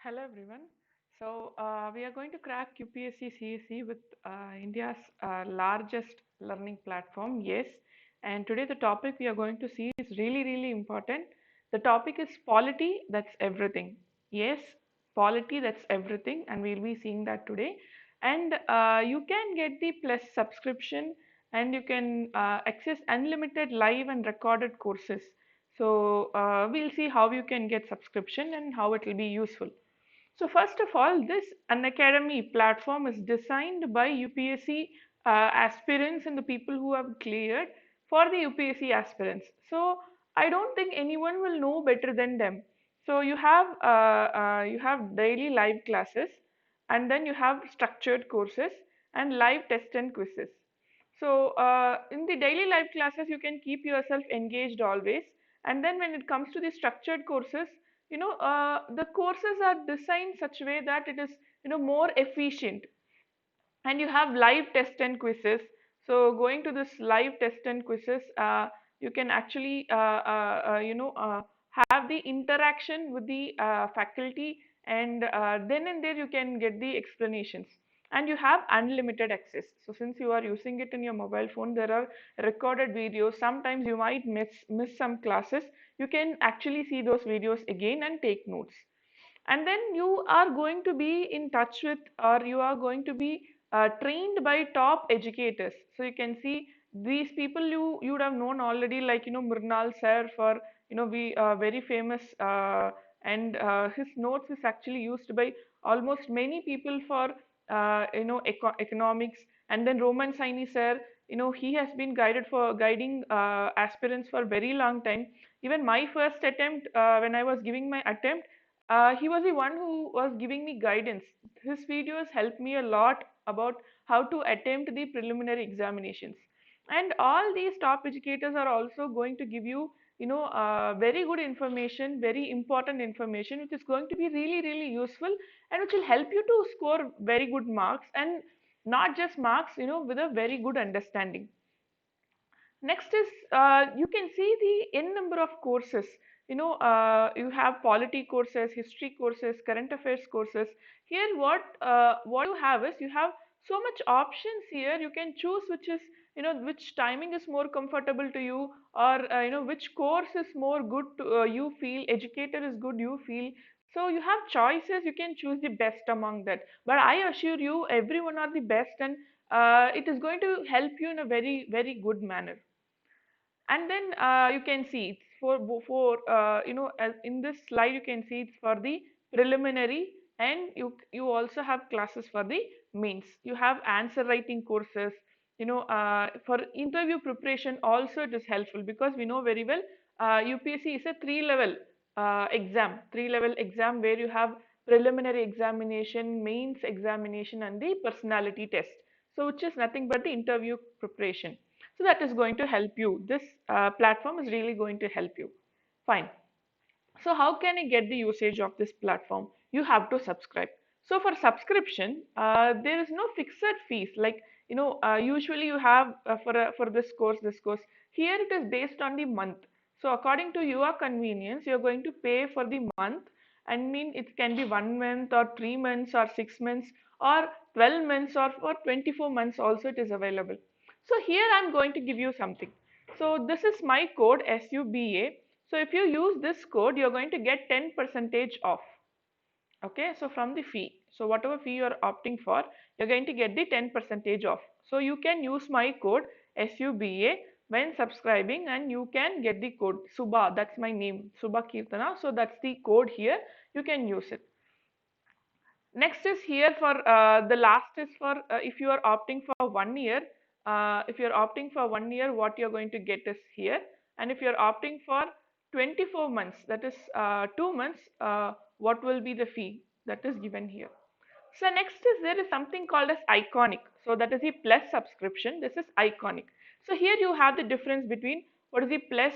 Hello everyone. We are going to crack UPSC CSE with India's largest learning platform. Yes, and today the topic we are going to see is really important. The topic is polity. That's everything. Yes, polity. That's everything, and we'll be seeing that today. And you can get the plus subscription, and you can access unlimited live and recorded courses. We'll see how you can get subscription and how it will be useful. So first of all, this Unacademy platform is designed by UPSC aspirants and the people who have cleared for the UPSC aspirants. So I don't think anyone will know better than them. So you have daily live classes, and then you have structured courses and live test and quizzes. In the daily live classes, you can keep yourself engaged always. And then when it comes to the structured courses, the courses are designed such a way that it is more efficient, and you have live test and quizzes. So going to this live test and quizzes, you can actually have the interaction with the faculty, and then and there you can get the explanations, and you have unlimited access. So since you are using it in your mobile phone, there are recorded videos. Sometimes you might miss some classes. You can actually see those videos again and take notes, and then you are going to be in touch with, or you are going to be trained by top educators. So you can see these people you would have known already, like Murnal sir, for we very famous, and his notes is actually used by almost many people for economics. And then Roman Saini sir, he has been guiding aspirants for very long time. Even my first attempt, when I was giving my attempt, he was the one who was giving me guidance. His videos helped me a lot about how to attempt the preliminary examinations. And all these top educators are also going to give you, very good information, very important information, which is going to be really useful, and which will help you to score very good marks, and not just marks, with a very good understanding. Next is, you can see the n number of courses. You have polity courses, history courses, current affairs courses. Here, what you have is, you have so much options here. You can choose which is, which timing is more comfortable to you, or which course is more good to you feel, educator is good you feel. So you have choices. You can choose the best among that. But I assure you, everyone are the best, and it is going to help you in a very good manner. And then you can see it's as in this slide, you can see it's for the preliminary, and you also have classes for the mains. You have answer writing courses. For interview preparation also it is helpful, because we know very well, UPSC is a three level exam, where you have preliminary examination, mains examination, and the personality test. So which is nothing but the interview preparation. So that is going to help you. This platform is really going to help you. Fine. So how can I get the usage of this platform? You have to subscribe. So for subscription, there is no fixed fees. Like usually you have for this course. Here it is based on the month. So according to your convenience, you are going to pay for the month. I mean, it can be 1 month or 3 months or 6 months or 12 months or for 24 months also it is available. So here I'm going to give you something. So this is my code SUBA. So if you use this code, you're going to get 10 percentage off. Okay, so from the fee. So whatever fee you're opting for, you're going to get the 10 percentage off. So you can use my code SUBA when subscribing, and you can get the code Subha. That's my name, Subha Kirtana. So that's the code here. You can use it. Next is here for the last is for if you are opting for 1 year. If you are opting for 1 year, what you're going to get is here. And if you're opting for 24 months, that is 2 months, what will be the fee that is given here? So next is, there is something called as iconic. So that is the plus subscription. This is iconic. So here you have the difference between what is the plus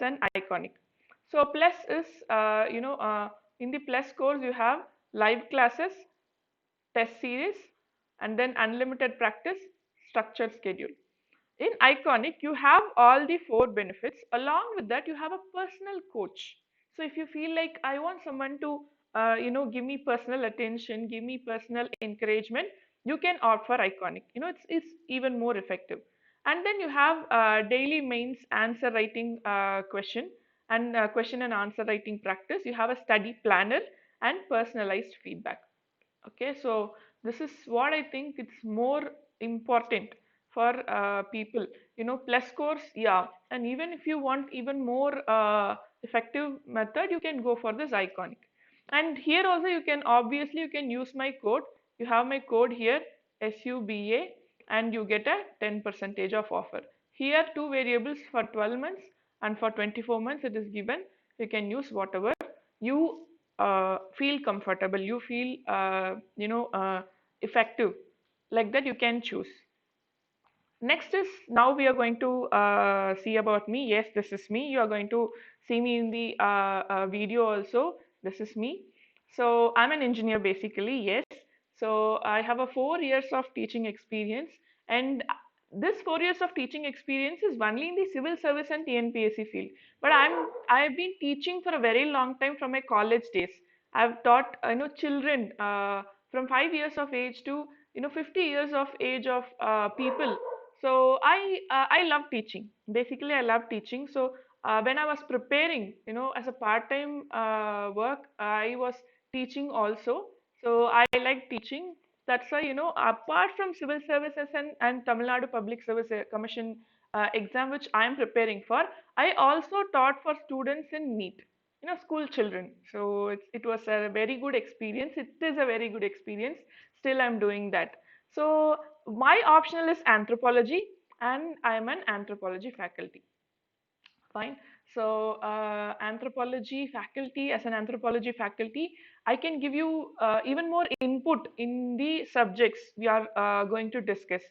and iconic. So plus is, in the plus course you have live classes, test series, and then unlimited practice, structured schedule. In iconic, you have all the four benefits. Along with that, you have a personal coach. So if you feel like I want someone to give me personal attention, give me personal encouragement, you can opt for Iconic. It's even more effective. And then you have daily mains answer writing question and answer writing practice. You have a study planner and personalized feedback. Okay, so this is what I think it's more important for people. Plus course, yeah. And even if you want even more effective method, you can go for this Iconic. And here also you can use my code. You have my code here, SUBA, and you get a 10 percentage of offer. Here two variables for 12 months and for 24 months it is given. You can use whatever you feel comfortable, you feel effective, like that you can choose. Next is, now we are going to see about me. Yes, this is me. You are going to see me in the video also. This is me. So I'm an engineer basically. Yes. So I have a 4 years of teaching experience, and this 4 years of teaching experience is only in the civil service and TNPSC field. But I've been teaching for a very long time from my college days. I've taught children from 5 years of age to 50 years of age of people. So I love teaching. Basically, I love teaching. So when I was preparing, as a part-time work, I was teaching also. So I like teaching. That's why, apart from civil services and Tamil Nadu Public Service Commission exam, which I am preparing for, I also taught for students in NEET, school children. So it was a very good experience. It is a very good experience. Still, I'm doing that. So my optional is anthropology, and I am an anthropology faculty. Fine. So anthropology faculty, as an anthropology faculty, I can give you even more input in the subjects we are going to discuss.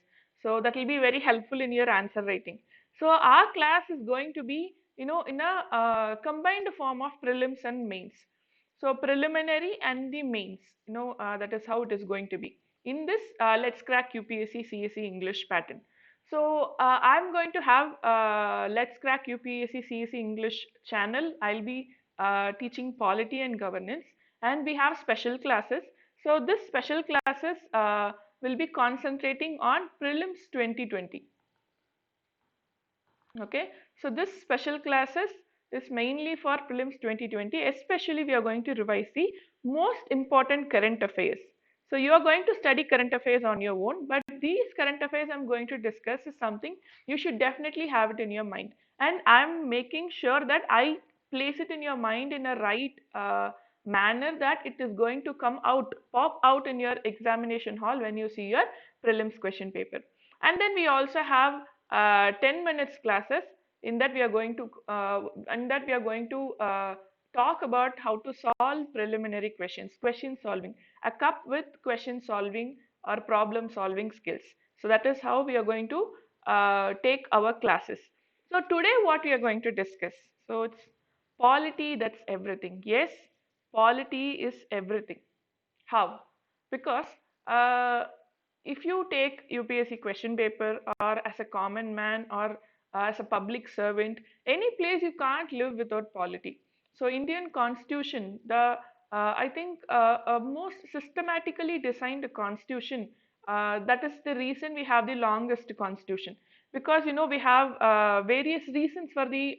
So that will be very helpful in your answer writing. So our class is going to be, in a combined form of prelims and mains. So preliminary and the mains, that is how it is going to be. In this, let's crack UPSC CSE English pattern. So I'm going to have Let's Crack UPSC CSE English channel. I'll be teaching polity and governance, and we have special classes. So this special classes will be concentrating on prelims 2020. Okay, so this special classes is mainly for prelims 2020. Especially we are going to revise the most important current affairs. So you are going to study current affairs on your own, but these current affairs I'm going to discuss is something you should definitely have it in your mind. And I'm making sure that I place it in your mind in a right manner, that it is going to come out, pop out in your examination hall when you see your prelims question paper. And then we also have 10 minutes classes. In that we are going to talk about how to solve preliminary questions, question solving, a cup with question solving or problem solving skills. So that is how we are going to take our classes. So today what we are going to discuss, so it's polity, that's everything. Yes, polity is everything. How? Because uh, if you take UPSC question paper, or as a common man, or as a public servant, any place you can't live without polity. So Indian Constitution, the I think a most systematically designed constitution. That is the reason we have the longest constitution, because we have various reasons for the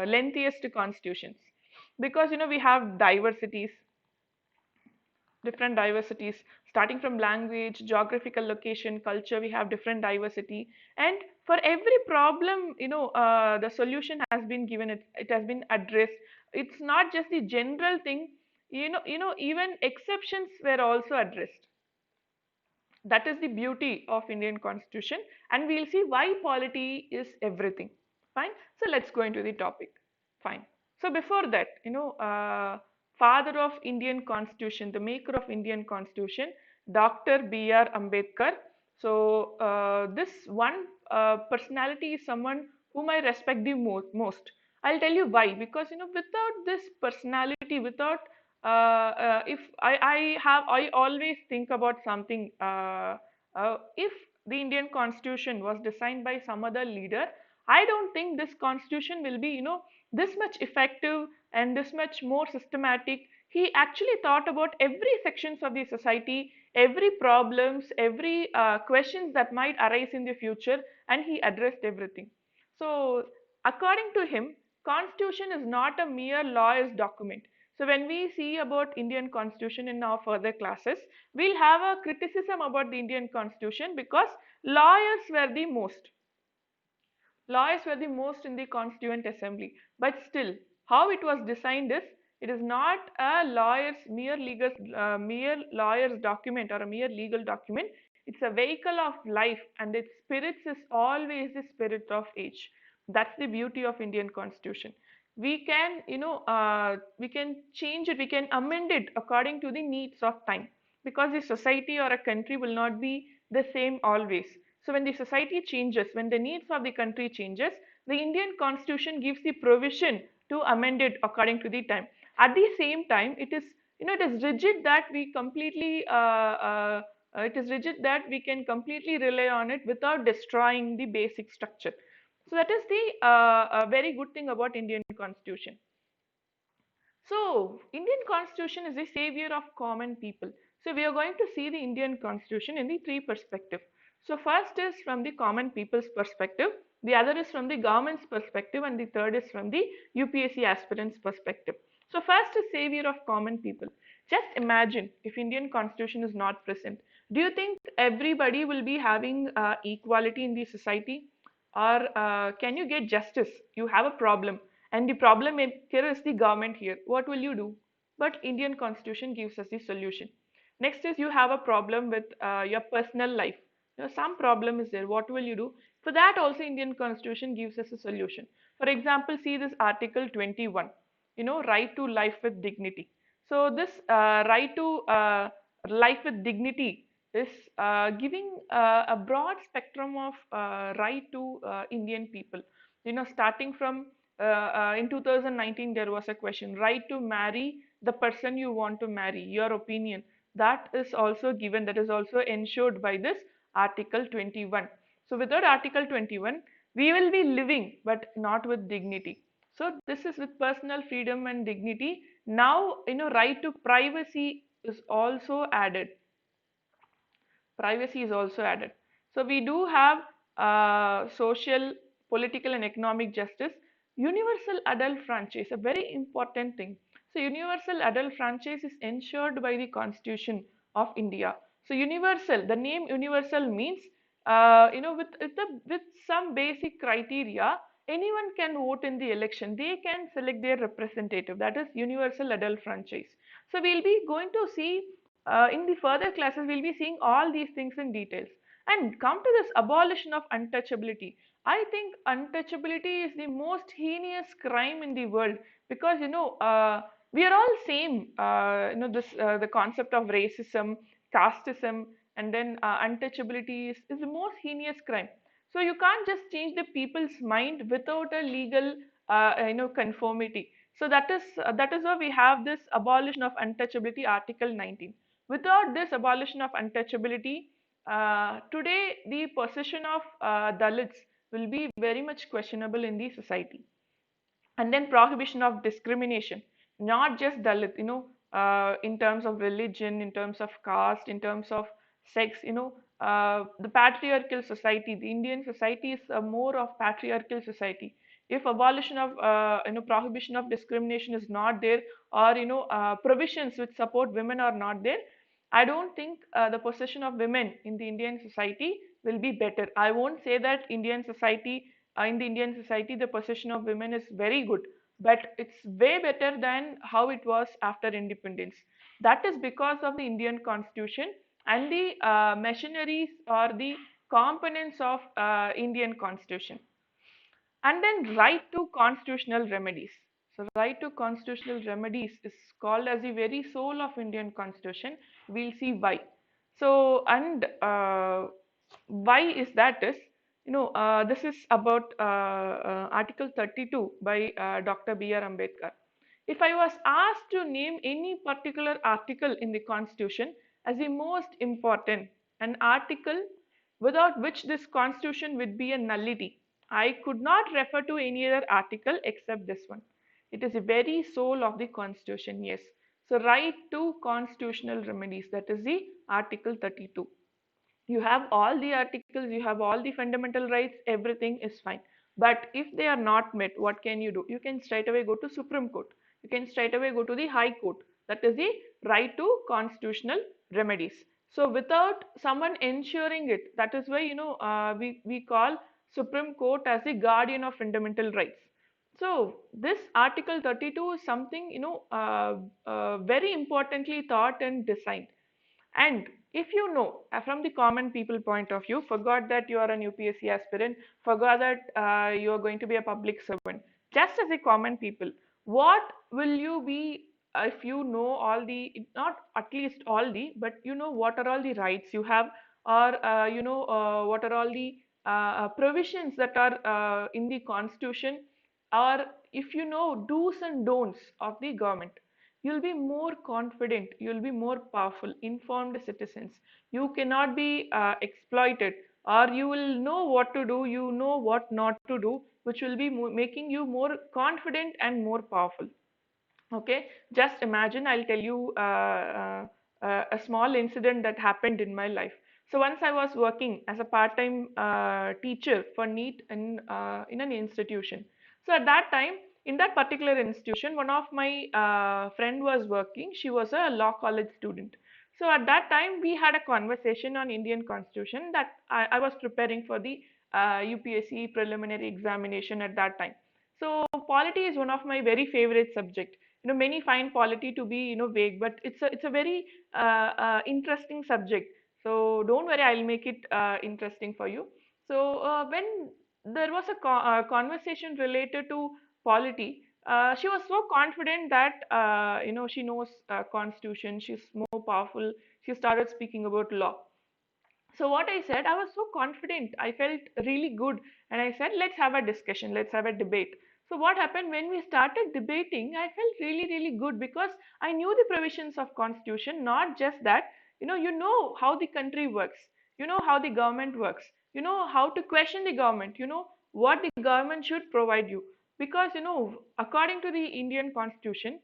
lengthiest constitutions, because we have different diversities, starting from language, geographical location, culture. We have different diversity, and for every problem, the solution has been given. It has been addressed. It's not just the general thing. Even exceptions were also addressed. That is the beauty of Indian Constitution, and we'll see why polity is everything. Fine. So let's go into the topic. Fine. So before that, father of Indian Constitution, the maker of Indian Constitution, Dr. B.R. Ambedkar. So this one personality is someone whom I respect the most. I'll tell you why. Because without this personality, without if I always think about something. If the Indian Constitution was designed by some other leader, I don't think this Constitution will be this much effective and this much more systematic. He actually thought about every sections of the society, every problems, every questions that might arise in the future, and he addressed everything. So according to him, constitution is not a mere lawyer's document. So when we see about Indian constitution in our further classes, we'll have a criticism about the Indian constitution because lawyers were the most. Lawyers were the most in the Constituent Assembly, but still, how it was designed is it is not a mere lawyer's document or a mere legal document. It's a vehicle of life, and its spirits is always the spirit of age. That's the beauty of Indian Constitution. We can, we can change it, we can amend it according to the needs of time, because the society or a country will not be the same always. So when the society changes, when the needs of the country changes, the Indian constitution gives the provision to amend it according to the time. At the same time, it is, it is rigid that we completely it is rigid that we can completely rely on it without destroying the basic structure. So that is the very good thing about Indian constitution. So, Indian constitution is the savior of common people. So, we are going to see the Indian constitution in the three perspective. So, first is from the common people's perspective, the other is from the government's perspective, and the third is from the UPSC aspirants perspective. So, first is savior of common people. Just imagine if Indian constitution is not present. Do you think everybody will be having equality in the society? Or can you get justice? You have a problem, and the problem here is the government here. What will you do? But Indian constitution gives us the solution. Next is you have a problem with your personal life. Some problem is there. What will you do? For that also Indian constitution gives us a solution. For example, see this article 21, right to life with dignity. So this right to life with dignity is giving a broad spectrum of right to Indian people. Starting from in 2019, there was a question, right to marry the person you want to marry, your opinion. That is also given, that is also ensured by this Article 21. So without Article 21, we will be living, but not with dignity. So this is with personal freedom and dignity. Now, right to privacy is also added. Privacy is also added. So we do have social, political, and economic justice. Universal adult franchise, a very important thing. So universal adult franchise is ensured by the Constitution of India. So universal, the name universal means, with some basic criteria, anyone can vote in the election. They can select their representative. That is universal adult franchise. So we'll be going to see in the further classes, we'll be seeing all these things in details. And come to this abolition of untouchability. I think untouchability is the most heinous crime in the world, because we are all same. This the concept of racism, casteism, and then untouchability is the most heinous crime. So you can't just change the people's mind without a legal conformity. So that is why we have this abolition of untouchability, Article 19. Without this abolition of untouchability, today the position of Dalits will be very much questionable in the society. And then prohibition of discrimination, not just Dalit, in terms of religion, in terms of caste, in terms of sex, the patriarchal society, the Indian society is a more of patriarchal society. If abolition of, prohibition of discrimination is not there, or, provisions which support women are not there, I don't think the position of women in the Indian society will be better. I won't say that in the Indian society, the position of women is very good, but it's way better than how it was after independence. That is because of the Indian constitution and the machineries or the components of Indian constitution. And then right to constitutional remedies. So right to constitutional remedies is called as the very soul of Indian constitution. We'll see why. So, and why is that is, this is about Article 32 by Dr. B.R. Ambedkar. If I was asked to name any particular article in the constitution as the most important, an article without which this constitution would be a nullity, I could not refer to any other article except this one. It is the very soul of the constitution, yes. So right to constitutional remedies, that is the article 32. You have all the articles, you have all the fundamental rights, everything is fine. But if they are not met, what can you do? You can straight away go to Supreme Court. You can straight away go to the High Court. That is the right to constitutional remedies. So without someone ensuring it, that is why we call Supreme Court as the guardian of fundamental rights. So this Article 32 is something very importantly thought and designed. And if you know, from the common people point of view, forgot that you are an UPSC aspirant, forgot that you are going to be a public servant, just as a common people, what will you be if you know all the, not at least all the, but you know what are all the rights you have, or what are all the provisions that are in the constitution, or if you know do's and don'ts of the government, you'll be more confident, you'll be more powerful, informed citizens. You cannot be exploited, or you will know what to do, you know what not to do, which will be making you more confident and more powerful. Okay, just imagine, I'll tell you a small incident that happened in my life. So once I was working as a part-time teacher for NEET in an institution. So at that time, in that particular institution, one of my friend was working. She was a law college student. So at that time, we had a conversation on Indian Constitution that I was preparing for the UPSC preliminary examination at that time. So polity is one of my very favorite subject. Many find polity to be vague, but it's a very interesting subject. So don't worry, I'll make it interesting for you. So when there was a conversation related to polity, she was so confident that she knows constitution, she's more powerful. She started speaking about law. So what I said, I was so confident, I felt really good, and I said, let's have a discussion, let's have a debate. So what happened when we started debating, I felt really good because I knew the provisions of constitution. Not just that, you know how the country works, you know how the government works, you know how to question the government, you know what the government should provide you. Because according to the Indian constitution,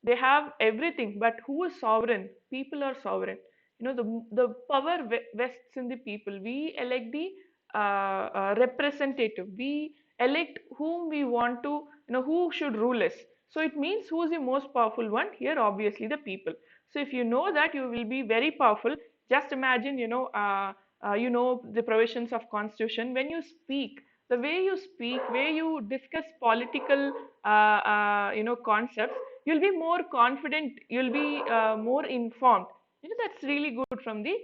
they have everything, but who is sovereign? People are sovereign. The power vests in the people. We elect the representative. We elect whom we want to, who should rule us. So it means who is the most powerful one here? Obviously the people. So if you know that, you will be very powerful. Just imagine, the provisions of constitution. When you speak, the way you speak, where you discuss political concepts, you'll be more confident, you'll be more informed. That's really good from the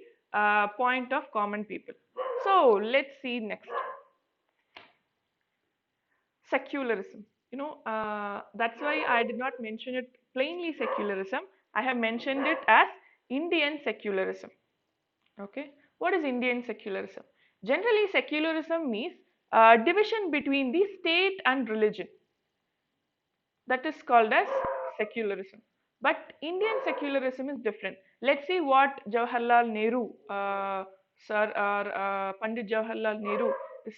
point of common people. So let's see next. Secularism. That's why I did not mention it plainly secularism. I have mentioned it as Indian secularism. Okay, what is Indian secularism? Generally, secularism means division between the state and religion. That is called as secularism. But Indian secularism is different. Let's see what Jawaharlal Nehru, sir, or Pandit Jawaharlal Nehru is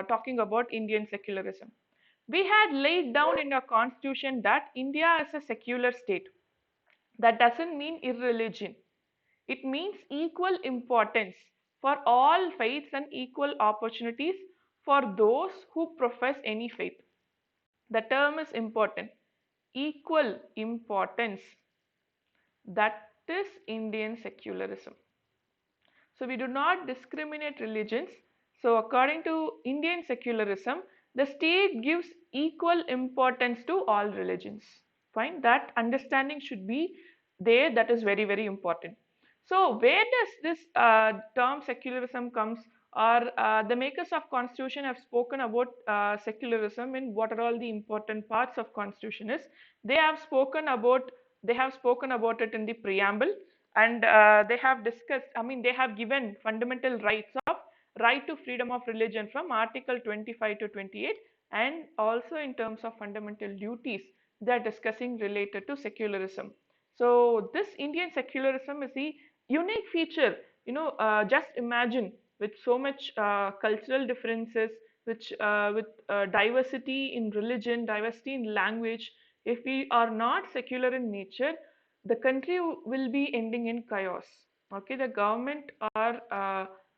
talking about Indian secularism. We had laid down in our constitution that India is a secular state. That doesn't mean irreligion. It means equal importance for all faiths and equal opportunities for those who profess any faith. The term is important. Equal importance. That is Indian secularism. So we do not discriminate religions. So according to Indian secularism, the state gives equal importance to all religions. Fine, that understanding should be there. That is very important. So where does this term secularism comes? Or the makers of constitution have spoken about secularism in what are all the important parts of constitution is. They have spoken about it in the preamble, and they have discussed, I mean, they have given fundamental rights of right to freedom of religion from article 25 to 28, and also in terms of fundamental duties they are discussing related to secularism. So this Indian secularism is the unique feature. Just imagine, with so much cultural differences, with diversity in religion, diversity in language, if we are not secular in nature, the country will be ending in chaos. Okay, the government or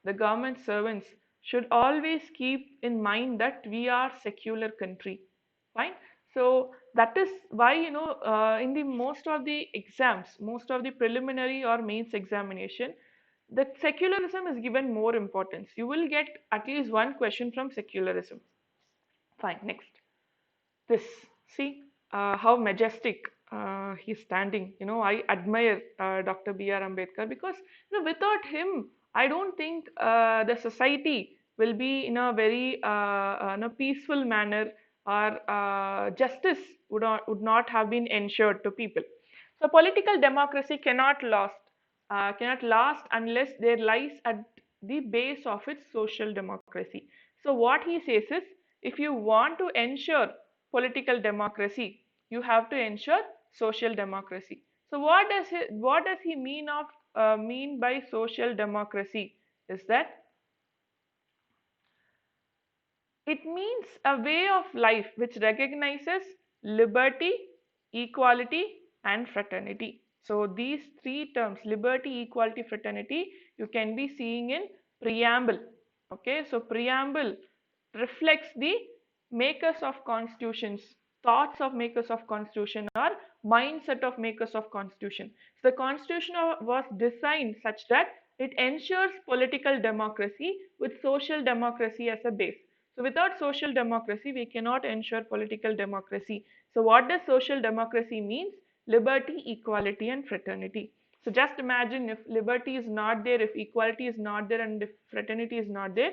the government servants should always keep in mind that we are secular country. Fine. So that is why, in the most of the exams, most of the preliminary or mains examination, the secularism is given more importance. You will get at least one question from secularism. Fine. Next, this, see how majestic he's standing. I admire Dr. B.R. Ambedkar, because without him, I don't think the society will be in a very in a peaceful manner, or justice would not have been ensured to people. So political democracy cannot last unless there lies at the base of its social democracy. So what he says is, if you want to ensure political democracy, you have to ensure social democracy. So what does he mean by social democracy? Is that it means a way of life which recognizes liberty, equality, and fraternity. So these three terms, liberty, equality, fraternity, you can be seeing in preamble. Okay, so preamble reflects the makers of constitutions, thoughts of makers of constitution, or mindset of makers of constitution. So the constitution was designed such that it ensures political democracy with social democracy as a base. So without social democracy, we cannot ensure political democracy. So what does social democracy means? Liberty, equality, and fraternity. So just imagine, if liberty is not there, if equality is not there, and if fraternity is not there,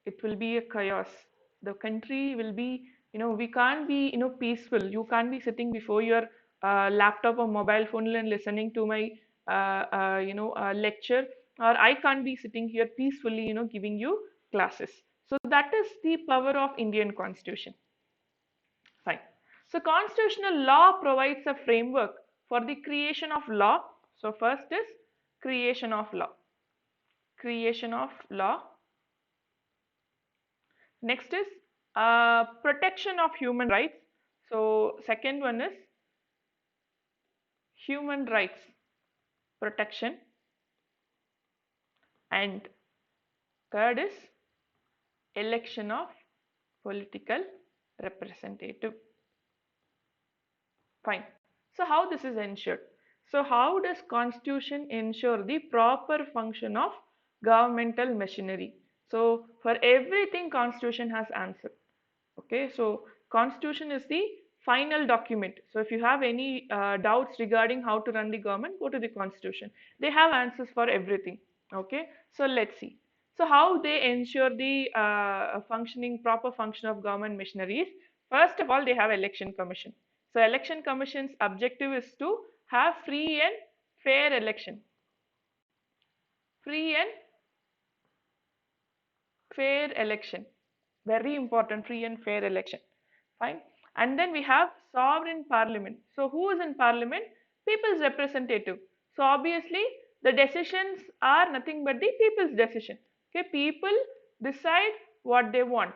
it will be a chaos. The country will be, we can't be, peaceful. You can't be sitting before your laptop or mobile phone and listening to my lecture, or I can't be sitting here peacefully, giving you classes. So that is the power of Indian constitution. Fine. So constitutional law provides a framework for the creation of law. So first is creation of law. Creation of law. Next is protection of human rights. So second one is human rights protection, and third is election of political representative. Fine. So how this is ensured? So how does constitution ensure the proper function of governmental machinery? So for everything, constitution has answer. Okay, so constitution is the final document. So if you have any doubts regarding how to run the government, go to the constitution. They have answers for everything. Okay, so let's see. So how they ensure the proper function of government machineries? First of all, they have election commission. So election commission's objective is to have free and fair election. Free and fair election. Very important, free and fair election. Fine. And then we have sovereign parliament. So who is in parliament? People's representative. So obviously the decisions are nothing but the people's decision. Okay, people decide what they want.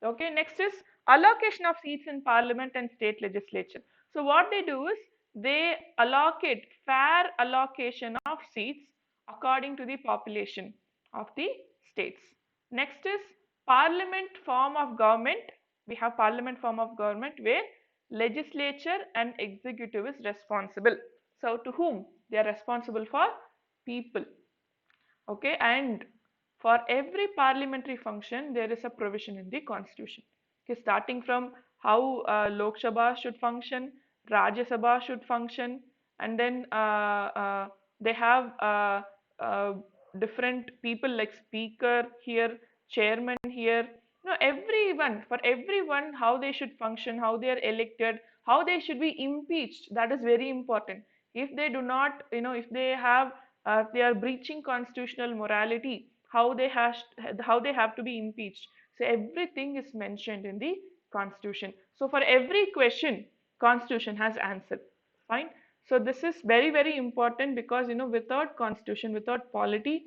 Okay, next is allocation of seats in parliament and state legislature. So what they do is they allocate fair allocation of seats according to the population of the states. Next is parliament form of government. We have parliament form of government where legislature and executive is responsible. So to whom? They are responsible for people. Okay, and for every parliamentary function, there is a provision in the constitution. Okay, starting from how Lok Sabha should function, Rajya Sabha should function, and then they have different people like speaker here, chairman here. Everyone, for everyone, how they should function, how they are elected, how they should be impeached. That is very important. If they do not, if they are breaching constitutional morality, how they have to be impeached. So everything is mentioned in the constitution. So for every question, constitution has answer. Fine. So this is very, very important, because without constitution, without polity,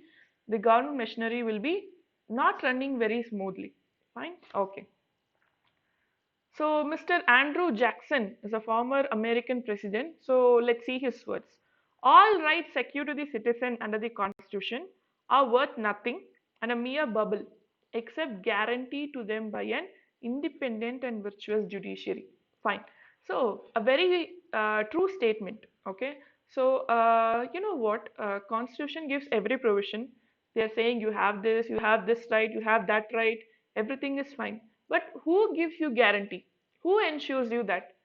the government machinery will be not running very smoothly. Fine. Okay. So Mr. Andrew Jackson is a former American president. So let's see his words. All rights secured to the citizen under the Constitution are worth nothing and a mere bubble, except guaranteed to them by an independent and virtuous judiciary. Fine. So a very true statement. Okay. So you know what? Constitution gives every provision. They are saying you have this right, you have that right. Everything is fine. But who gives you guarantee? Who ensures you that?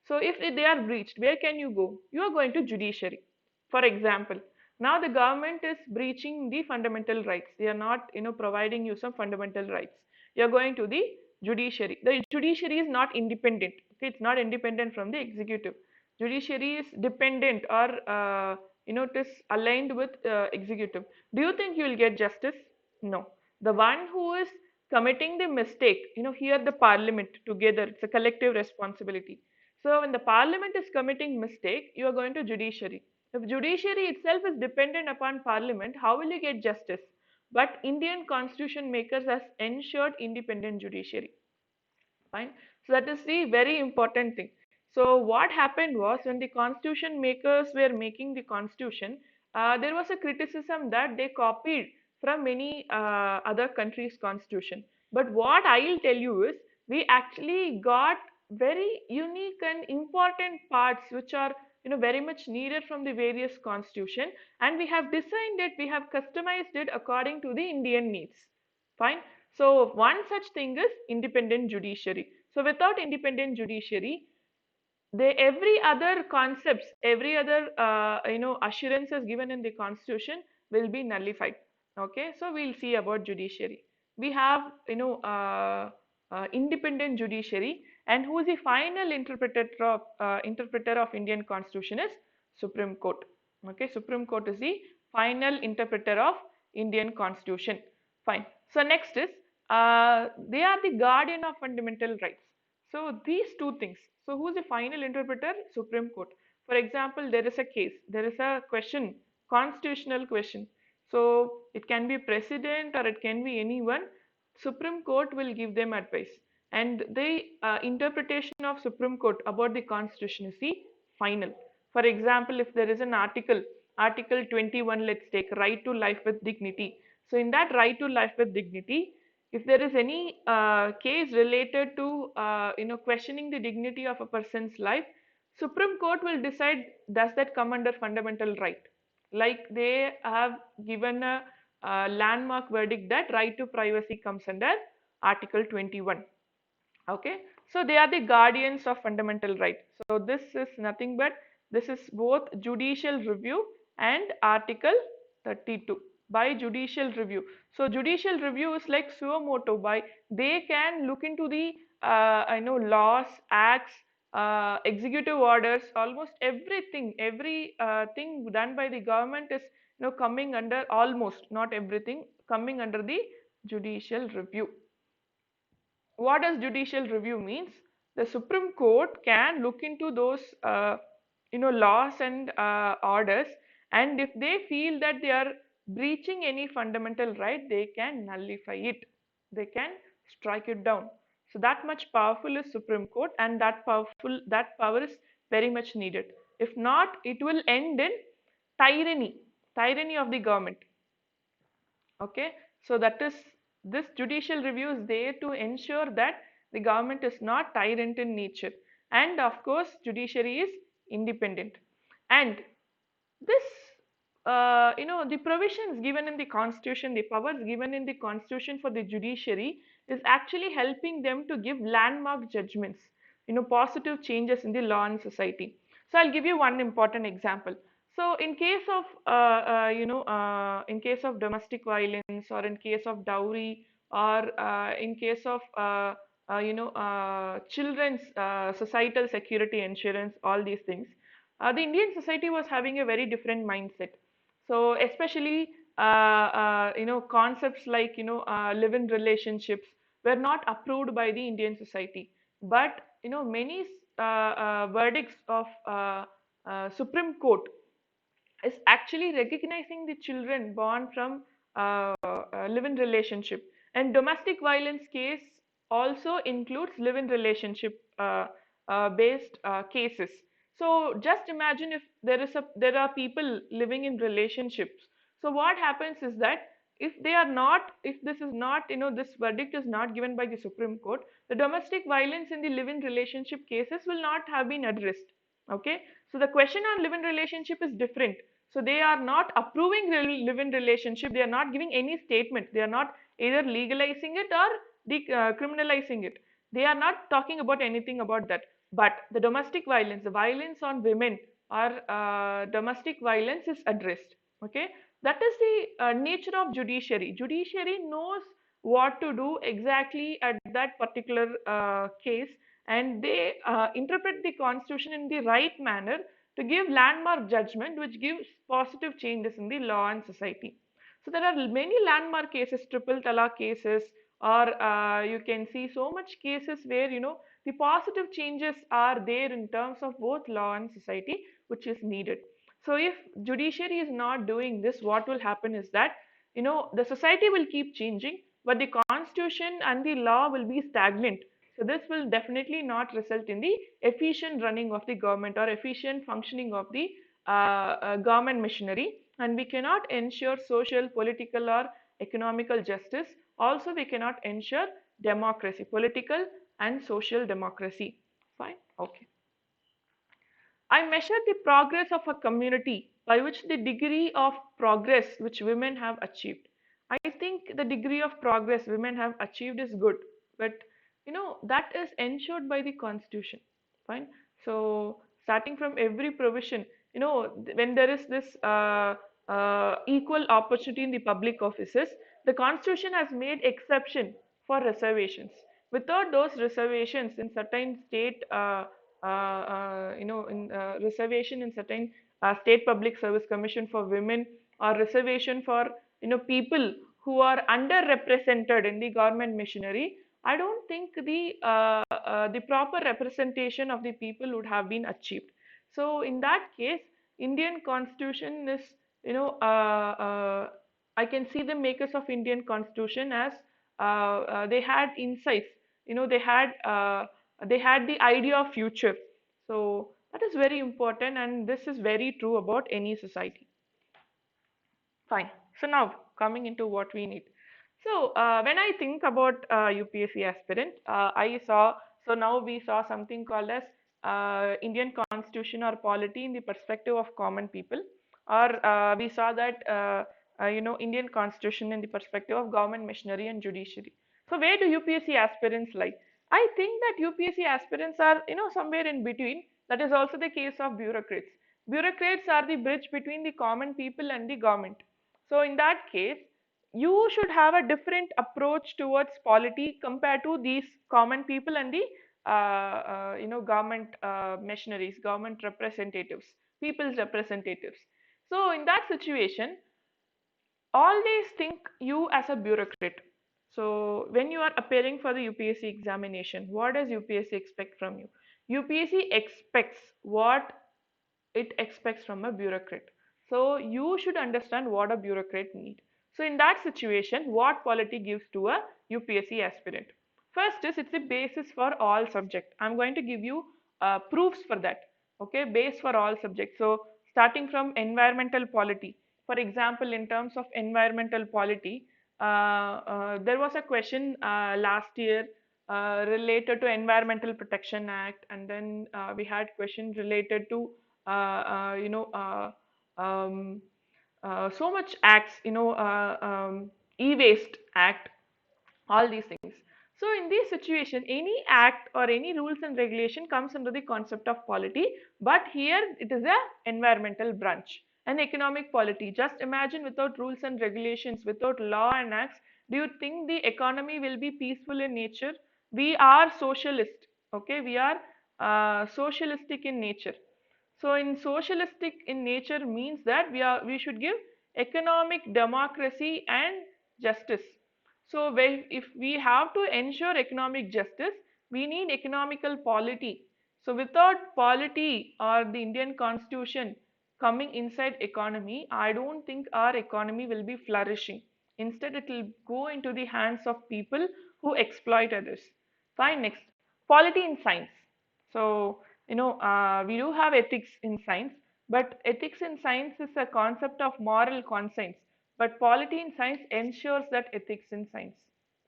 So if they are breached, where can you go? You are going to judiciary. For example, now the government is breaching the fundamental rights. They are not, providing you some fundamental rights. You are going to the judiciary. The judiciary is not independent. Okay, it's not independent from the executive. Judiciary is dependent or it is aligned with executive. Do you think you will get justice? No. The one who is committing the mistake, here the parliament together, it's a collective responsibility. So when the parliament is committing mistake, you are going to judiciary. If judiciary itself is dependent upon parliament, how will you get justice? But Indian constitution makers has ensured independent judiciary. Fine. So that is the very important thing. So what happened was when the constitution makers were making the constitution, there was a criticism that they copied from many other countries' constitution. But what I'll tell you is we actually got very unique and important parts which are very much needed from the various constitution, and we have designed it, we have customized it according to the Indian needs. Fine. So one such thing is independent judiciary. So without independent judiciary, every other concepts, every other assurances given in the constitution will be nullified. Okay, so we'll see about judiciary. We have independent judiciary, and who is the final interpreter of Indian constitution is Supreme Court. Okay, Supreme Court is the final interpreter of Indian constitution. Fine. So next is they are the guardian of fundamental rights. So these two things. So who is the final interpreter? Supreme Court. For example, there is a case, there is a question, constitutional question. So it can be president or it can be anyone. Supreme Court will give them advice. And the interpretation of Supreme Court about the constitution is the final. For example, if there is an Article 21, let's take right to life with dignity. So in that right to life with dignity, if there is any case related to questioning the dignity of a person's life, Supreme Court will decide does that come under fundamental right. Like they have given a landmark verdict that right to privacy comes under Article 21. Okay, so they are the guardians of fundamental right. So this is nothing but this is both judicial review and Article 32 by judicial review. So judicial review is like suo motu, by they can look into the laws, acts, executive orders, almost everything, every thing done by the government is coming under, almost not everything, coming under the judicial review. What does judicial review means? The Supreme Court can look into those laws and orders, and if they feel that they are breaching any fundamental right, they can nullify it, they can strike it down. So that much powerful is Supreme Court, and that power is very much needed. If not, it will end in tyranny of the government. Okay, so that is, this judicial review is there to ensure that the government is not tyrant in nature, and of course judiciary is independent. And this the provisions given in the constitution, the powers given in the constitution for the judiciary is actually helping them to give landmark judgments, positive changes in the law and society. So I'll give you one important example. So in case of in case of domestic violence, or in case of dowry, or in case of children's societal security insurance, all these things, the Indian society was having a very different mindset. So especially concepts like live-in relationships were not approved by the Indian society. But many verdicts of Supreme Court is actually recognizing the children born from live-in relationship, And domestic violence case also includes live-in relationship based cases. So just imagine if there are people living in relationships. So what happens is that if this is not, this verdict is not given by the Supreme Court, the domestic violence in the live-in relationship cases will not have been addressed. Okay, so the question on live-in relationship is different. So they are not approving live-in relationship. They are not giving any statement. They are not either legalizing it or criminalizing it. They are not talking about anything about that. But the domestic violence, the violence on women or domestic violence is addressed. Okay, that is the nature of judiciary. Judiciary knows what to do exactly at that particular case, and they interpret the constitution in the right manner to give landmark judgment which gives positive changes in the law and society. So there are many landmark cases, triple talaq cases, or you can see so much cases where the positive changes are there in terms of both law and society, which is needed. So if judiciary is not doing this, what will happen is that the society will keep changing, but the constitution and the law will be stagnant. So this will definitely not result in the efficient running of the government or efficient functioning of the government machinery, and we cannot ensure social, political, or economical justice. Also, we cannot ensure democracy, political and social democracy. Fine. Okay. I measure the progress of a community by which the degree of progress which women have achieved. I think the degree of progress women have achieved is good, but that is ensured by the constitution. Fine. So starting from every provision, when there is this equal opportunity in the public offices, the constitution has made exception for reservations. Without those reservations in certain state in reservation in certain state public service commission for women, or reservation for people who are underrepresented in the government machinery, I don't think the proper representation of the people would have been achieved. So in that case, Indian constitution is, you know I can see the makers of Indian constitution as they had insights, they had the idea of future. So that is very important, and this is very true about any society. Fine. So now coming into what we need. So when I think about UPSC aspirant, so now we saw something called as Indian Constitution or polity in the perspective of common people, or we saw that Indian Constitution in the perspective of government machinery and judiciary. So where do UPSC aspirants lie? I think that UPSC aspirants are somewhere in between. That is also the case of bureaucrats. Bureaucrats are the bridge between the common people and the government. So in that case, you should have a different approach towards polity compared to these common people and the government machineries, government representatives, people's representatives. So in that situation, always think you as a bureaucrat. So when you are appearing for the UPSC examination, what does UPSC expect from you? UPSC expects what it expects from a bureaucrat. So you should understand what a bureaucrat needs. So in that situation, what polity gives to a UPSC aspirant? First is it's a basis for all subject. I'm going to give you proofs for that. Okay, base for all subjects. So starting from environmental polity. For example, in terms of environmental polity, there was a question last year related to Environmental Protection Act, and then we had questions related to uh, you know, uh, um, so much acts, e-waste act, all these things. So in this situation, any act or any rules and regulation comes under the concept of polity, but here it is a environmental branch. And economic polity, just imagine, without rules and regulations, without law and acts, do you think the economy will be peaceful in nature? We are socialist, okay, we are socialistic in nature. So in socialistic in nature means that we should give economic democracy and justice. So if we have to ensure economic justice, we need economical polity. So without polity or the Indian constitution coming inside economy, I don't think our economy will be flourishing. Instead, it will go into the hands of people who exploit others. Fine, next. Polity in science. So, we do have ethics in science, but ethics in science is a concept of moral conscience. But polity in science ensures that ethics in science.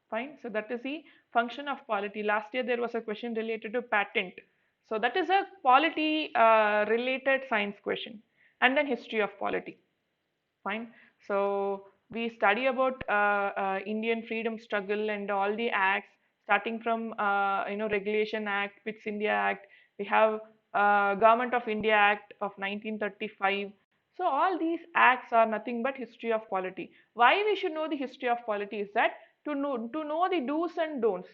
Fine. So that is the function of polity. Last year there was a question related to patent. So that is a polity related science question. And then history of polity. Fine. So we study about Indian freedom struggle and all the acts, starting from Regulation Act, PITS India Act. We have Government of India Act of 1935. So all these acts are nothing but history of polity. Why we should know the history of polity is that to know the do's and don'ts.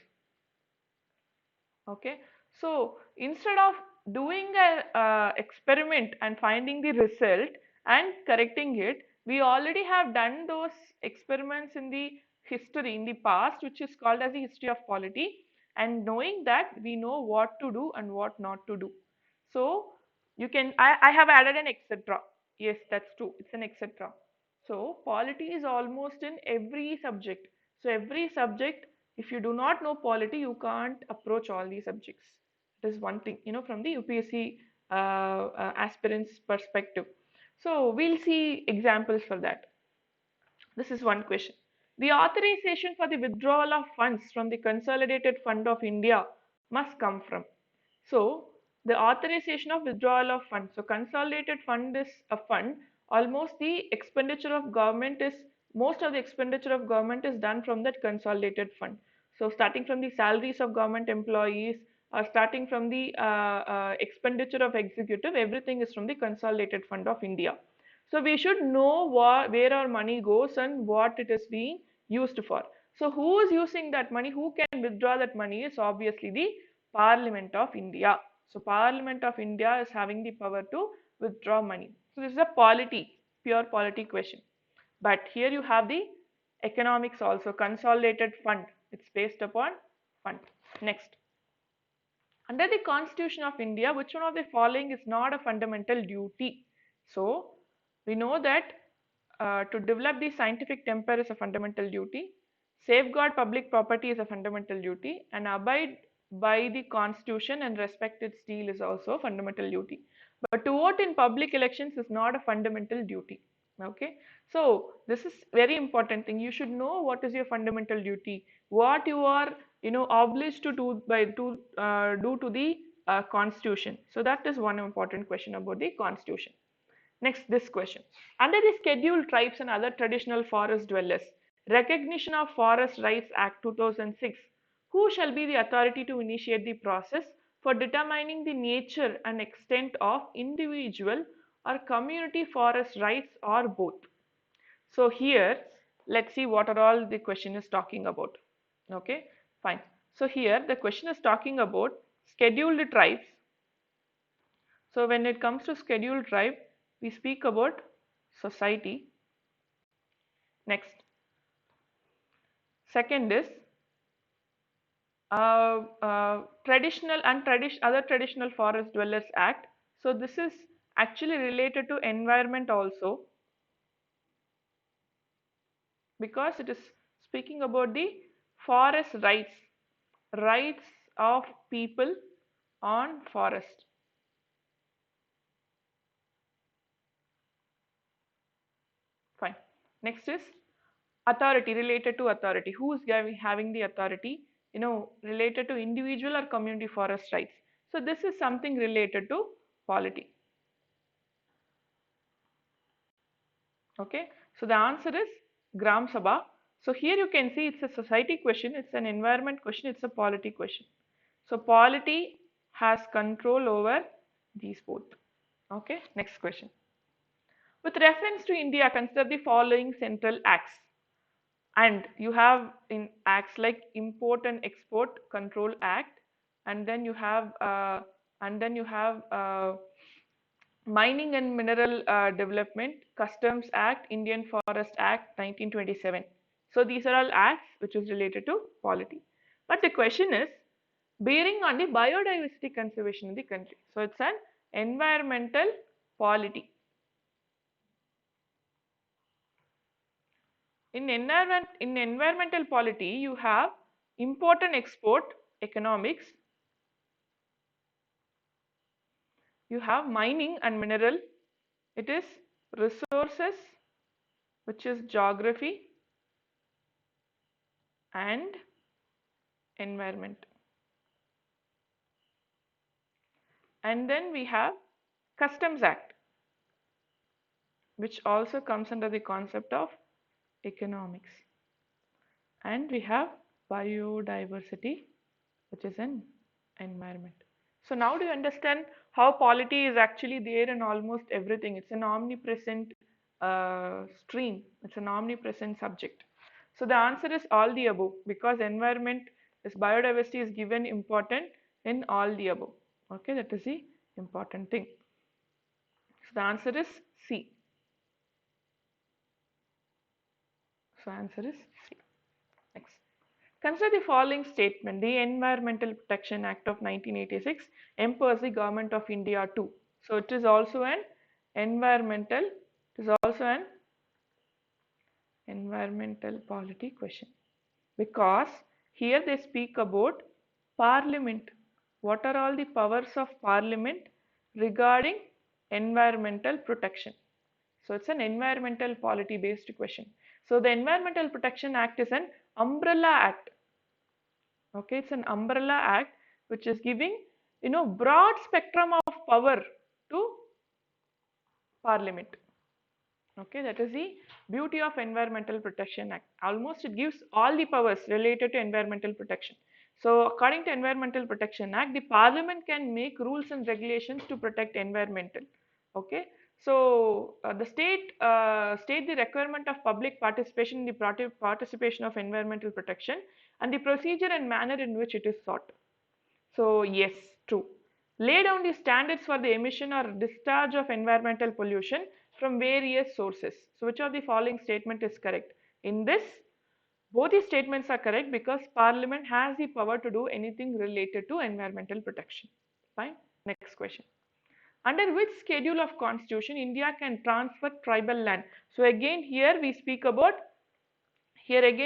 Okay, so instead of doing a experiment and finding the result and correcting it, we already have done those experiments in the history in the past, which is called as the history of polity, and knowing that we know what to do and what not to do. So you can I have added an etc. Yes, that's true, it's an etc. So polity is almost in every subject. So every subject, if you do not know polity, you can't approach all these subjects. That is one thing, from the UPSC aspirants perspective. So we'll see examples for that. This is one question. The authorization for the withdrawal of funds from the Consolidated Fund of India must come from. So the authorization of withdrawal of funds. So consolidated fund is a fund. Almost the expenditure of government is most of the expenditure of government is done from that consolidated fund. So starting from the salaries of government employees or starting from the expenditure of executive, everything is from the consolidated fund of India. So we should know where our money goes and what it is being used for. So who is using that money? Who can withdraw that money is obviously the Parliament of India. So Parliament of India is having the power to withdraw money. So this is a polity, pure polity question. But here you have the economics also, consolidated fund. It's based upon fund. Next. Under the Constitution of India, which one of the following is not a fundamental duty? So, we know that to develop the scientific temper is a fundamental duty, safeguard public property is a fundamental duty, and abide by the Constitution and respect its seal is also a fundamental duty. But to vote in public elections is not a fundamental duty. Okay, so this is very important thing. You should know what is your fundamental duty, what you are obliged to do by do to the Constitution. So that is one important question about the Constitution. Next, this question. Under the Scheduled Tribes and Other Traditional Forest Dwellers, Recognition of Forest Rights Act 2006, who shall be the authority to initiate the process for determining the nature and extent of individual or community forest rights or both? So here, let's see what are all the question is talking about. Okay, fine. So here the question is talking about scheduled tribes. So when it comes to scheduled tribe, we speak about society. Next. Second is traditional and other traditional forest dwellers act. So this is actually related to environment also, because it is speaking about the forest rights of people on forest. Fine. Next is authority, related to authority. Who is having the authority? Related to individual or community forest rights. So this is something related to polity. Okay. So the answer is Gram Sabha. So here you can see it's a society question, it's an environment question, it's a polity question. So polity has control over these both. Okay. Next question. With reference to India, consider the following central acts. And you have in acts like Import and Export Control Act, and then you have Mining and Mineral Development, Customs Act, Indian Forest Act 1927. So these are all acts which is related to polity. But the question is bearing on the biodiversity conservation in the country. So it's an environmental polity. In environmental polity, you have import and export economics, you have mining and mineral, it is resources, which is geography and environment. And then we have Customs Act, which also comes under the concept of economics. And we have biodiversity, which is an environment. So now do you understand how polity is actually there in almost everything? It's an omnipresent stream. It's an omnipresent subject. So the answer is all the above, because environment is biodiversity is given important in all the above. Okay, that is the important thing. So the answer is C. So answer is C. Next. Consider the following statement. The Environmental Protection Act of 1986 empowers the Government of India to. So it is also an environmental, it is also an environmental polity question, because here they speak about Parliament. What are all the powers of Parliament regarding environmental protection? So it's an environmental polity based question. So the Environmental Protection Act is an umbrella act. Okay, it's an umbrella act which is giving, broad spectrum of power to Parliament. Okay, that is the beauty of Environmental Protection Act. Almost it gives all the powers related to environmental protection. So according to Environmental Protection Act, the Parliament can make rules and regulations to protect environmental. Okay, so the state the requirement of public participation in the participation of environmental protection and the procedure and manner in which it is sought. So yes, true. Lay down the standards for the emission or discharge of environmental pollution from various sources. So which of the following statement is correct? In this, both the statements are correct, because Parliament has the power to do anything related to environmental protection. Fine. Next question. Under which schedule of constitution India can transfer tribal land? So again here again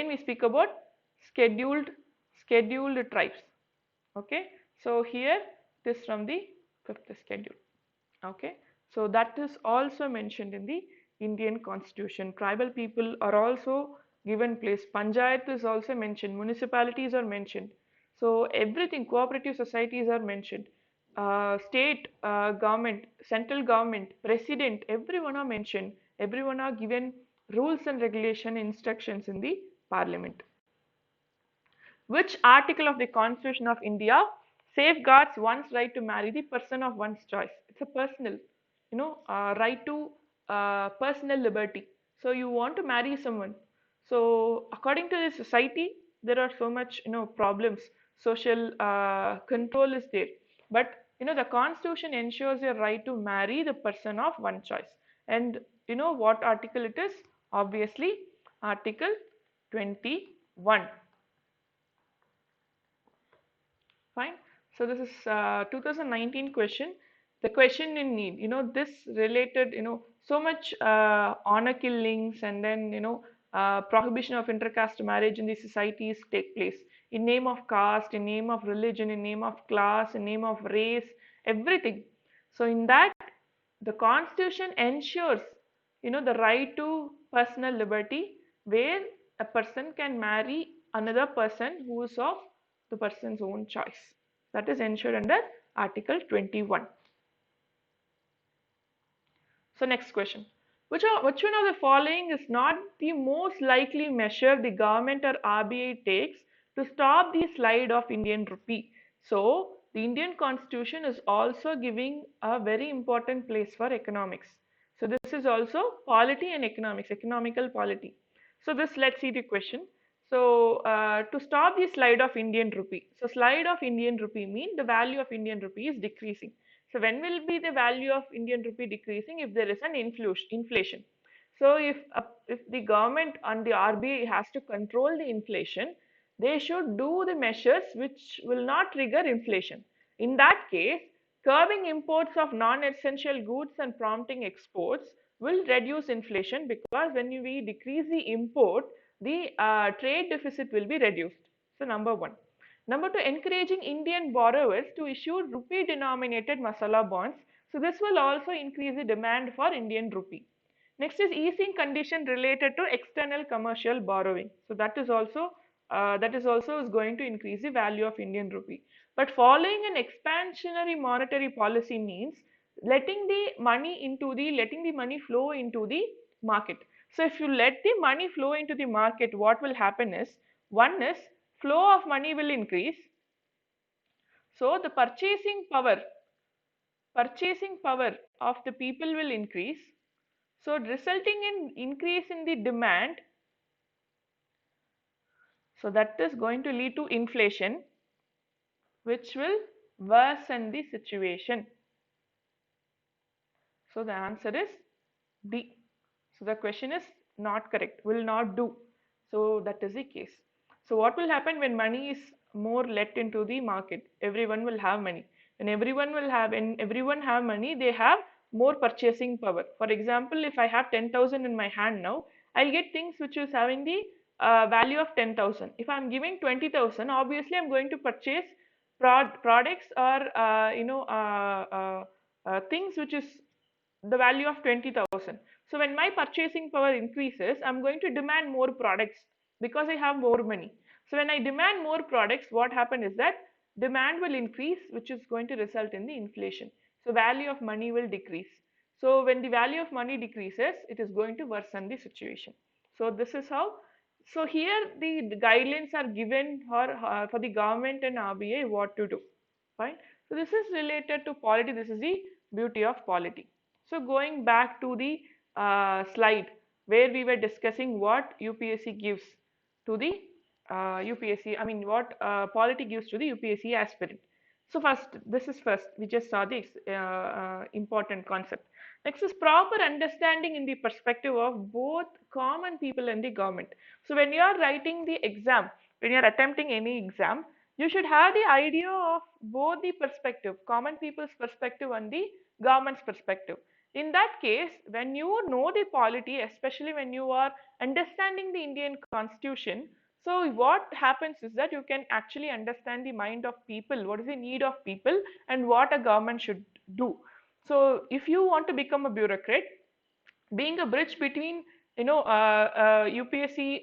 we speak about scheduled tribes. Okay, so here it is from the fifth schedule. Okay, so that is also mentioned in the Indian constitution. Tribal people are also given place. Panchayat is also mentioned, municipalities are mentioned. So everything, cooperative societies are mentioned. State government, central government, president, everyone are mentioned. Everyone are given rules and regulation instructions in the Parliament. Which article of the Constitution of India safeguards one's right to marry the person of one's choice? It's a personal, right to personal liberty. So you want to marry someone. So according to the society, there are so much, problems. Social control is there, but the Constitution ensures your right to marry the person of one choice. And you know what article it is? Obviously, Article 21. Fine. So this is 2019 question. The question in need, this related, so much honor killings, and then, prohibition of intercaste marriage in the societies take place in name of caste, in name of religion, in name of class, in name of race, everything. So in that, the Constitution ensures, the right to personal liberty, where a person can marry another person who is of the person's own choice. That is ensured under Article 21. So next question. Which one of the following is not the most likely measure the government or RBI takes to stop the slide of Indian rupee? So the Indian constitution is also giving a very important place for economics. So this is also polity and economics, economical polity. So this, let's see the question. So to stop the slide of Indian rupee. So slide of Indian rupee mean the value of Indian rupee is decreasing. So when will be the value of Indian rupee decreasing? If there is an inflation. So if the government and the RBI has to control the inflation, they should do the measures which will not trigger inflation. In that case, curbing imports of non-essential goods and prompting exports will reduce inflation, because when we decrease the import, the trade deficit will be reduced. So number one. Number two, encouraging Indian borrowers to issue rupee denominated masala bonds. So this will also increase the demand for Indian rupee. Next is easing condition related to external commercial borrowing. So that is also is going to increase the value of Indian rupee. But following an expansionary monetary policy means letting the money flow into the market. So if you let the money flow into the market, what will happen is, one is flow of money will increase. So the purchasing power of the people will increase. So resulting in increase in the demand. So that is going to lead to inflation, which will worsen the situation. So the answer is D. So the question is not correct, will not do. So that is the case. So what will happen when money is more let into the market? Everyone will have money. When everyone have money, they have more purchasing power. For example, if I have 10,000 in my hand now, I'll get things which is having the value of 10,000. If I'm giving 20,000, obviously I'm going to purchase products or things which is the value of 20,000. So when my purchasing power increases, I'm going to demand more products because I have more money. So when I demand more products, what happens is that demand will increase, which is going to result in the inflation. So value of money will decrease. So when the value of money decreases, it is going to worsen the situation. So this is how. So here the guidelines are given for the government and RBI what to do. Fine. So this is related to polity. This is the beauty of polity. So going back to the slide where we were discussing what UPSC gives to the UPSC, I mean what polity gives to the UPSC aspirant. So first, we just saw this important concept. Next is proper understanding in the perspective of both common people and the government. So when you are writing the exam, when you are attempting any exam, you should have the idea of both the perspective, common people's perspective and the government's perspective. In that case, when you know the polity, especially when you are understanding the Indian constitution, so what happens is that you can actually understand the mind of people, what is the need of people and what a government should do. So if you want to become a bureaucrat, being a bridge between UPSC,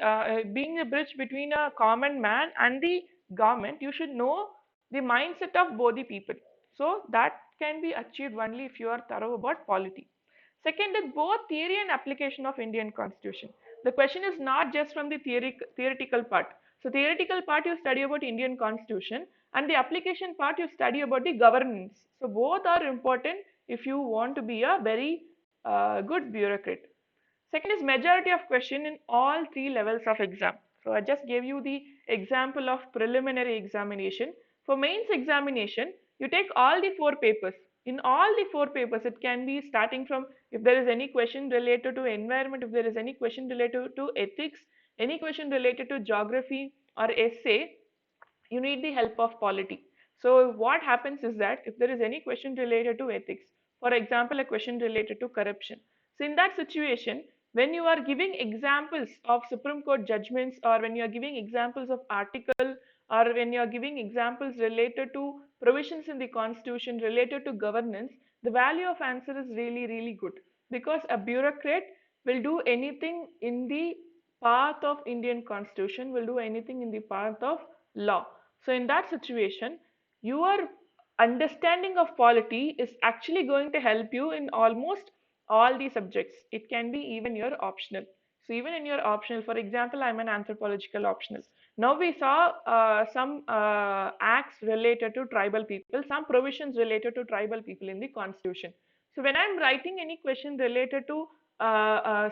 being a bridge between a common man and the government, you should know the mindset of both the people. So that can be achieved only if you are thorough about polity. Second is both theory and application of Indian constitution. The question is not just from the theoretical part. So theoretical part you study about Indian constitution, and the application part you study about the governance. So both are important if you want to be a very good bureaucrat. Second is majority of question in all three levels of exam. So I just gave you the example of preliminary examination. For mains examination, you take all the four papers. In all the four papers, it can be starting from if there is any question related to environment, if there is any question related to ethics, any question related to geography or essay, you need the help of polity. So what happens is that if there is any question related to ethics, for example, a question related to corruption. So in that situation, when you are giving examples of Supreme Court judgments, or when you are giving examples of article, or when you are giving examples related to provisions in the constitution related to governance, the value of answer is really, really good, because a bureaucrat will do anything in the path of Indian constitution, will do anything in the path of law. So in that situation, your understanding of polity is actually going to help you in almost all the subjects. It can be even your optional. So even in your optional, for example, I'm an anthropological optional. Now we saw some acts related to tribal people, some provisions related to tribal people in the constitution. So when I'm writing any question related to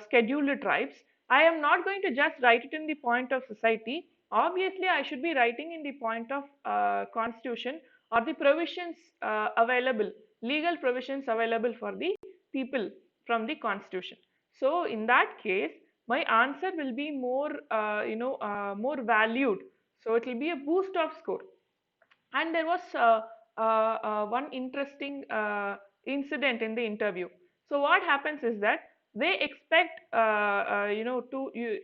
scheduled tribes, I am not going to just write it in the point of society. Obviously, I should be writing in the point of constitution or the provisions available, legal provisions available for the people from the constitution. So in that case, my answer will be more valued. So it will be a boost of score. And there was one interesting incident in the interview. So what happens is that they expect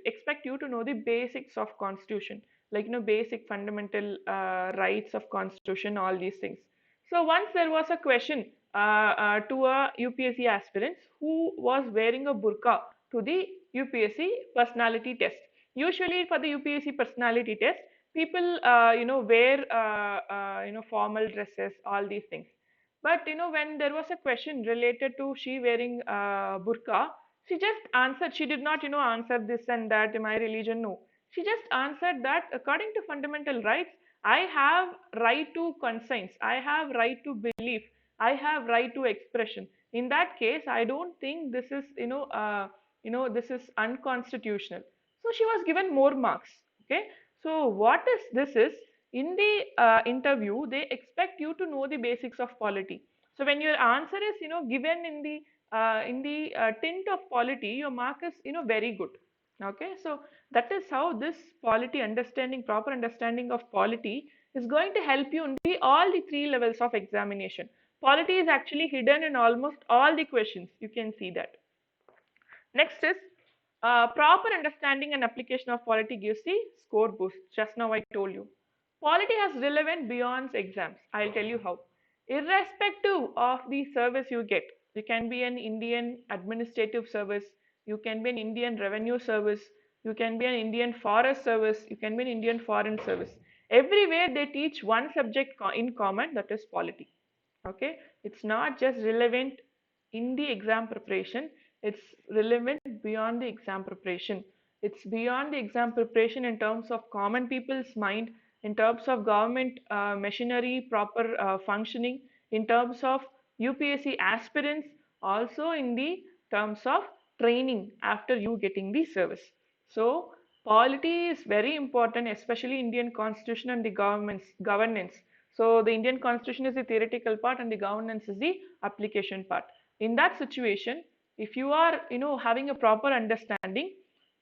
expect you to know the basics of constitution, like basic fundamental rights of constitution, all these things. So once there was a question to a UPSC aspirant who was wearing a burqa to the UPSC personality test. Usually for the UPSC personality test, people wear formal dresses, all these things. But when there was a question related to she wearing burqa, she just answered. She did not answer this and that. My religion, no. She just answered that according to fundamental rights, I have right to conscience. I have right to belief. I have right to expression. In that case, I don't think this is this is unconstitutional. So she was given more marks. Okay. So what is this is in the interview, they expect you to know the basics of polity. So when your answer is given in the tint of polity, your mark is very good. Okay, so that is how this polity understanding, proper understanding of polity is going to help you in the all the three levels of examination. Polity is actually hidden in almost all the questions. You can see that. Next is proper understanding and application of polity gives the score boost. Just now I told you. Polity has relevant beyond exams. I'll tell you how. Irrespective of the service you get, you can be an Indian administrative service, you can be an Indian revenue service, you can be an Indian forest service, you can be an Indian foreign service. Everywhere they teach one subject in common, that is polity. Okay, it's not just relevant in the exam preparation, it's relevant beyond the exam preparation. It's beyond the exam preparation in terms of common people's mind, in terms of government machinery proper functioning, in terms of UPSC aspirants, also in the terms of training after you getting the service. So polity is very important, especially Indian constitution and the governance. So the Indian constitution is the theoretical part and the governance is the application part. In that situation, if you are having a proper understanding,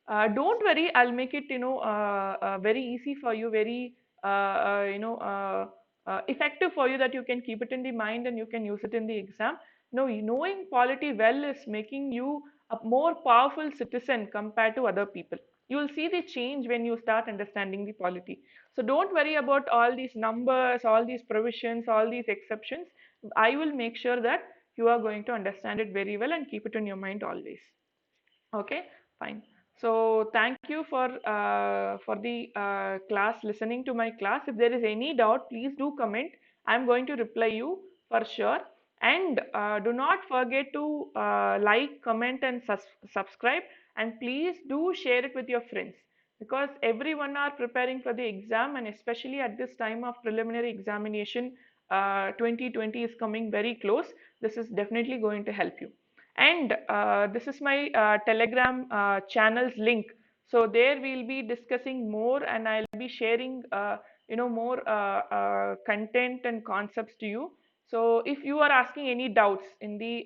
don't worry, I'll make it very easy for you, very effective for you, that you can keep it in the mind and you can use it in the exam. No, knowing polity well is making you a more powerful citizen compared to other people. You will see the change when you start understanding the polity. So don't worry about all these numbers, all these provisions, all these exceptions. I will make sure that you are going to understand it very well and keep it in your mind always. Okay, fine. So thank you for the class, listening to my class. If there is any doubt, please do comment. I'm going to reply you for sure. And do not forget to like, comment, and subscribe. And please do share it with your friends, because everyone are preparing for the exam, and especially at this time of preliminary examination, 2020 is coming very close. This is definitely going to help you. And this is my Telegram channel's link. So there we'll be discussing more, and I'll be sharing more content and concepts to you. So if you are asking any doubts in the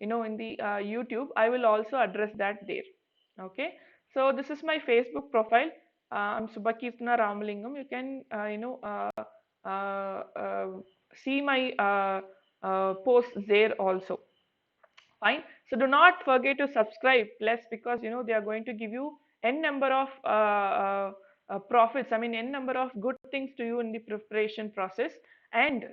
YouTube, I will also address that there. Okay. So this is my Facebook profile. I'm Subhakirtana Ramalingam. You can see my posts there also. Fine. So do not forget to subscribe, plus, because they are going to give you n number of profits. I mean, n number of good things to you in the preparation process. And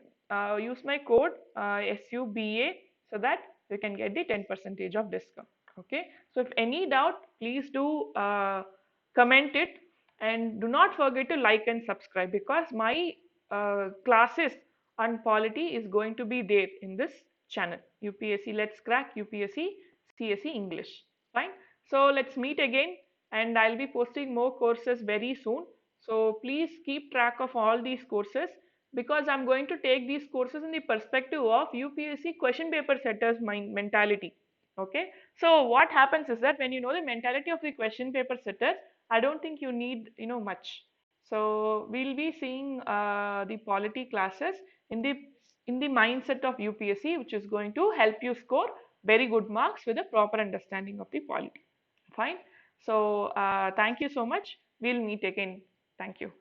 use my code SUBA, so that you can get the 10% of discount. Okay. So if any doubt, please do comment it, and do not forget to like and subscribe, because my classes on polity is going to be there in this channel. UPSC Let's Crack UPSC CSE English. Fine. So let's meet again, and I'll be posting more courses very soon. So please keep track of all these courses, because I'm going to take these courses in the perspective of UPSC question paper setters mentality. Okay. So what happens is that when you know the mentality of the question paper setters, I don't think you need much. So we'll be seeing the polity classes in the mindset of UPSC, which is going to help you score very good marks with a proper understanding of the polity. Fine. So thank you so much. We'll meet again. Thank you.